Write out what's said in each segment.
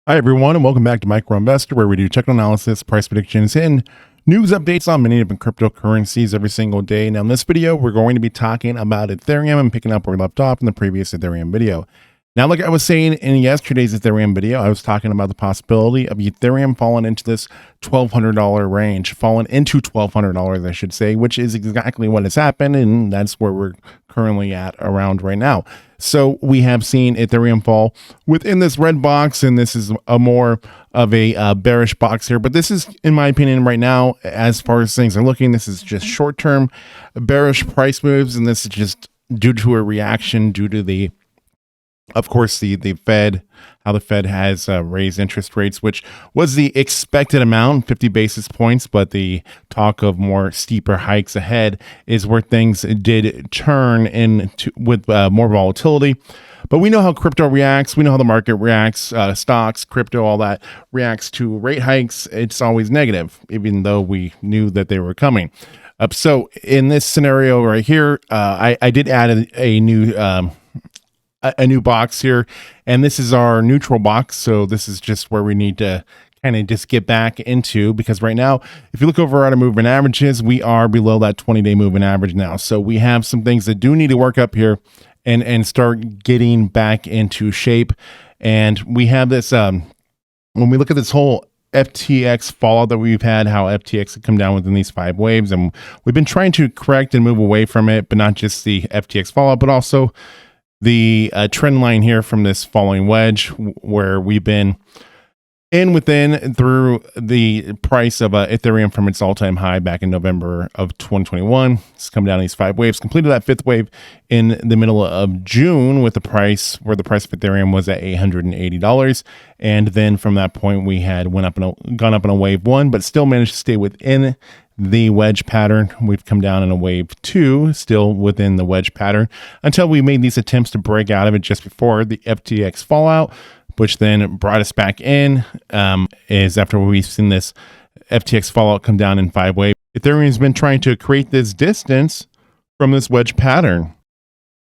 Hi, everyone, and welcome back to Micro Investor, where we do technical analysis, price predictions, and news updates on many different cryptocurrencies every single day. Now, in this video, we're going to be talking about Ethereum and picking up where we left off in the previous Ethereum video. Now, like I was saying in yesterday's Ethereum video, I was talking about the possibility of Ethereum falling into this $1,200 range, falling into $1,200, I should say, which is exactly what has happened, and that's where we're currently at around right now. So we have seen Ethereum fall within this red box, and this is a more of a bearish box here. But this is, in my opinion, right now, as far as things are looking, this is just short-term bearish price moves, and this is just due to a reaction due to the, of course, the Fed, how the Fed has raised interest rates, which was the expected amount, 50 basis points, but the talk of more steeper hikes ahead is where things did turn into with more volatility. But we know how crypto reacts. We know how the market reacts, stocks, crypto, all that reacts to rate hikes. It's always negative, even though we knew that they were coming. So in this scenario right here, I did add a new box here, and this is our neutral box. So this is just where we need to kind of just get back into, because right now, if you look over at our moving averages, we are below that 20-day moving average now. So we have some things that do need to work up here and start getting back into shape. And we have this, when we look at this whole FTX fallout that we've had, how FTX had come down within these 5 waves, and we've been trying to correct and move away from it, but not just the FTX fallout, but also the trend line here from this falling wedge, where we've been within through the price of Ethereum from its all-time high back in November of 2021. It's come down these 5 waves, completed that 5th wave in the middle of June with the price where the price of Ethereum was at $880. And then from that point, we had gone up in a wave 1, but still managed to stay within the wedge pattern. We've come down in a wave 2, still within the wedge pattern, until we made these attempts to break out of it just before the FTX fallout, which then brought us back in, is after we've seen this FTX fallout come down in 5 waves. Ethereum has been trying to create this distance from this wedge pattern.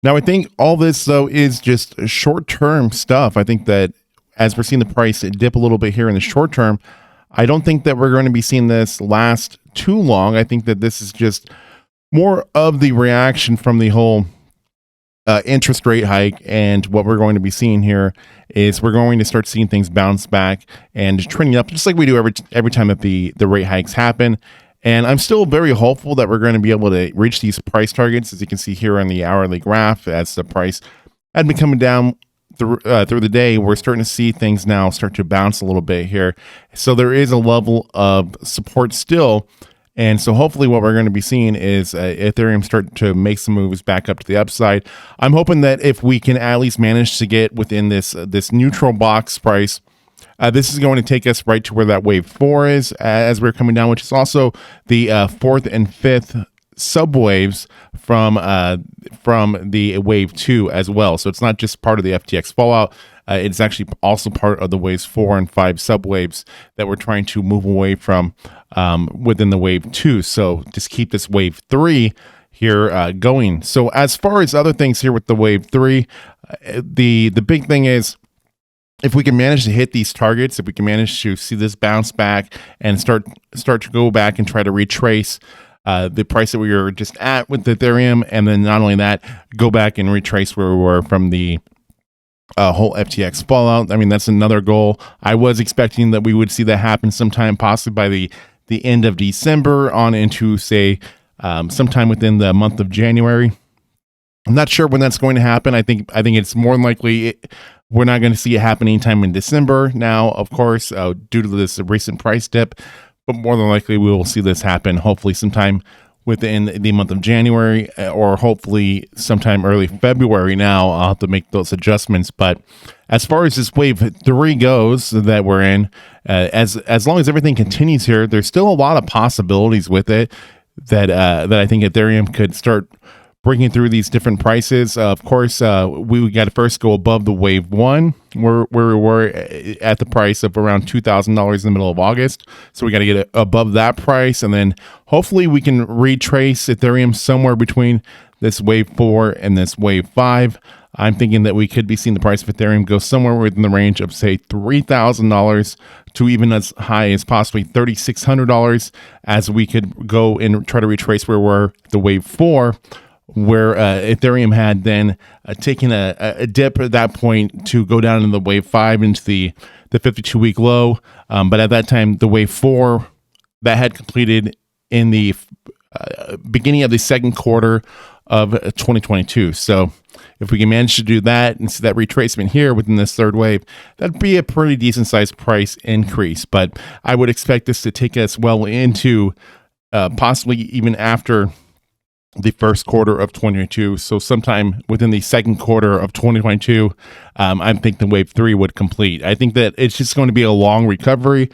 Now, I think all this, though, is just short-term stuff. I think that as we're seeing the price dip a little bit here in the short term, I don't think that we're going to be seeing this last too long. I think that this is just more of the reaction from the whole interest rate hike, and what we're going to be seeing here is we're going to start seeing things bounce back and trending up, just like we do every time that the rate hikes happen. And I'm still very hopeful that we're going to be able to reach these price targets, as you can see here on the hourly graph. As the price had been coming down through the day, we're starting to see things now start to bounce a little bit here. So there is a level of support still. And so hopefully what we're going to be seeing is Ethereum start to make some moves back up to the upside. I'm hoping that if we can at least manage to get within this neutral box price, this is going to take us right to where that wave 4 is as we're coming down, which is also the 4th and 5th subwaves from the wave 2 as well. So it's not just part of the FTX fallout. It's actually also part of the waves 4 and 5 subwaves that we're trying to move away from within the wave 2. So just keep this wave 3 here going. So as far as other things here with the wave 3, the big thing is, if we can manage to hit these targets, if we can manage to see this bounce back and start to go back and try to retrace the price that we were just at with Ethereum, and then not only that, go back and retrace where we were from the whole FTX fallout. I mean, that's another goal. I was expecting that we would see that happen sometime, possibly by the end of December on into, say, sometime within the month of January. I'm not sure when that's going to happen. I think it's more than likely we're not going to see it happen anytime in December now, of course, due to this recent price dip. But more than likely, we will see this happen hopefully sometime within the month of January, or hopefully sometime early February. Now I'll have to make those adjustments. But as far as this wave 3 goes that we're in, as long as everything continues here, there's still a lot of possibilities with it that I think Ethereum could start breaking through these different prices. Of course, we got to first go above the wave 1, where we were at the price of around $2,000 in the middle of August. So we got to get above that price, and then hopefully we can retrace Ethereum somewhere between this wave 4 and this wave 5. I'm thinking that we could be seeing the price of Ethereum go somewhere within the range of, say, $3,000 to even as high as possibly $3,600, as we could go and try to retrace where we're the wave 4, where Ethereum had then taken a dip at that point to go down in the wave 5 into the 52-week low. But at that time, the wave 4 that had completed in the beginning of the second quarter of 2022. So if we can manage to do that and see that retracement here within this third wave, that'd be a pretty decent sized price increase. But I would expect this to take us well into possibly even after the first quarter of 2022. So sometime within the second quarter of 2022, I think the wave 3 would complete. I think that it's just going to be a long recovery.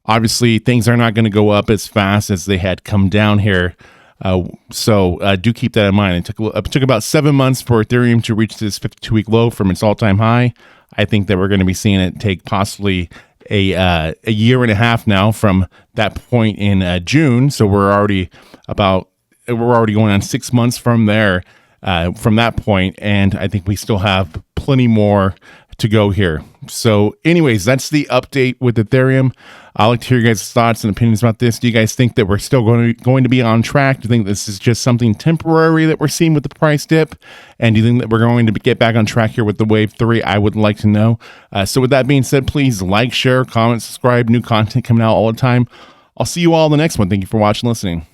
Obviously, things are not going to go up as fast as they had come down here. So do keep that in mind. It took about 7 months for Ethereum to reach this 52-week low from its all-time high. I think that we're going to be seeing it take possibly a year and a half now from that point in June. So we're already going on 6 months from there, from that point, and I think we still have plenty more to go here. So anyways, that's the update with Ethereum. I'd like to hear your guys' thoughts and opinions about this. Do you guys think that we're still going to be on track? Do you think this is just something temporary that we're seeing with the price dip? And do you think that we're going to get back on track here with the wave 3? I would like to know. So with that being said, please like, share, comment, subscribe. New content coming out all the time. I'll see you all in the next one. Thank you for watching and listening.